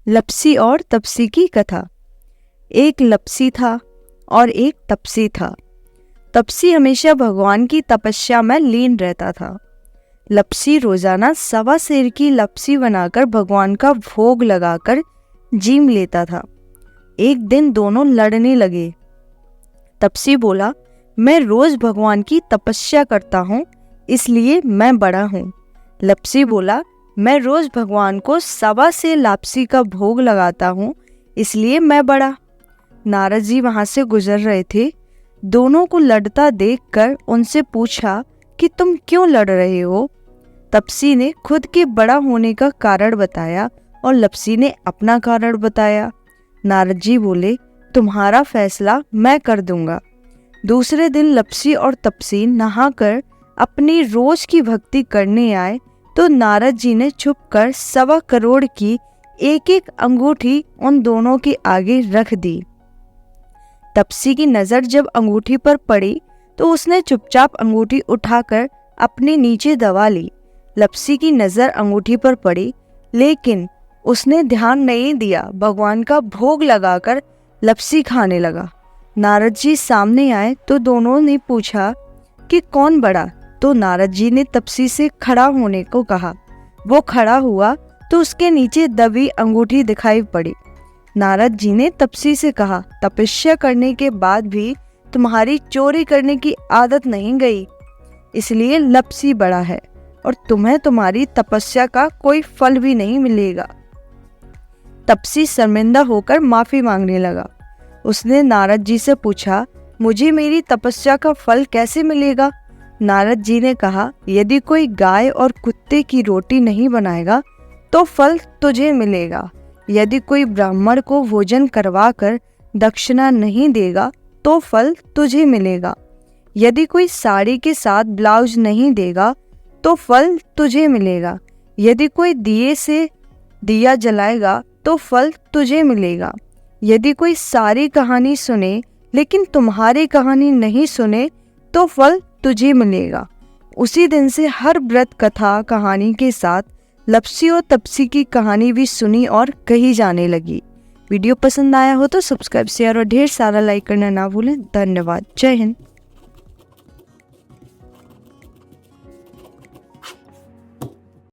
लपसी और तपसी की कथा। एक लपसी था और एक तपसी था। तपसी हमेशा भगवान की तपस्या में लीन रहता था। लपसी रोजाना 1.25 सेर की लपसी बनाकर भगवान का भोग लगाकर जीम लेता था। एक दिन दोनों लड़ने लगे। तपसी बोला, मैं रोज भगवान की तपस्या करता हूँ, इसलिए मैं बड़ा हूँ। लपसी बोला, मैं रोज भगवान को 1.25 सेर लापसी का भोग लगाता हूँ, इसलिए मैं बड़ा। नारद जी वहां से गुजर रहे थे। दोनों को लड़ता देखकर उनसे पूछा कि तुम क्यों लड़ रहे हो। तपसी ने खुद के बड़ा होने का कारण बताया और लपसी ने अपना कारण बताया। नारद जी बोले, तुम्हारा फैसला मैं कर दूंगा। दूसरे दिन लपसी और तपसी नहाकर अपनी रोज की भक्ति करने आए तो नारद जी ने छुपकर 1.25 करोड़ की एक एक अंगूठी उन दोनों के आगे रख दी। तपसी की नजर जब अंगूठी पर पड़ी तो उसने चुपचाप अंगूठी उठाकर अपने नीचे दबा ली। लपसी की नजर अंगूठी पर पड़ी, लेकिन उसने ध्यान नहीं दिया। भगवान का भोग लगाकर लपसी खाने लगा। नारद जी सामने आए तो दोनों ने पूछा कि कौन बड़ा, तो नारद जी ने तपसी से खड़ा होने को कहा। वो खड़ा हुआ तो उसके नीचे दबी अंगूठी दिखाई पड़ी। नारद जी ने तपसी से कहा, तपस्या करने के बाद भी तुम्हारी चोरी करने की आदत नहीं गई, इसलिए लपसी बड़ा है और तुम्हें तुम्हारी तपस्या का कोई फल भी नहीं मिलेगा। तपसी शर्मिंदा होकर माफी मांगने लगा। उसने नारद जी से पूछा, मुझे मेरी तपस्या का फल कैसे मिलेगा? नारद जी ने कहा, यदि कोई गाय और कुत्ते की रोटी नहीं बनाएगा तो फल तुझे मिलेगा। यदि कोई ब्राह्मण को भोजन करवाकर दक्षिणा नहीं देगा तो फल तुझे मिलेगा। यदि कोई साड़ी के साथ ब्लाउज नहीं देगा तो फल तुझे मिलेगा। यदि कोई दिए से दिया जलाएगा तो फल तुझे मिलेगा। यदि कोई सारी कहानी सुने लेकिन तुम्हारी कहानी नहीं सुने तो फल तुझे मिलेगा। उसी दिन से हर व्रत कथा कहानी के साथ लपसी और तपसी की कहानी भी सुनी और कही जाने लगी। वीडियो पसंद आया हो तो सब्सक्राइब, शेयर और ढेर सारा लाइक करना ना भूलें। धन्यवाद। जय हिंद।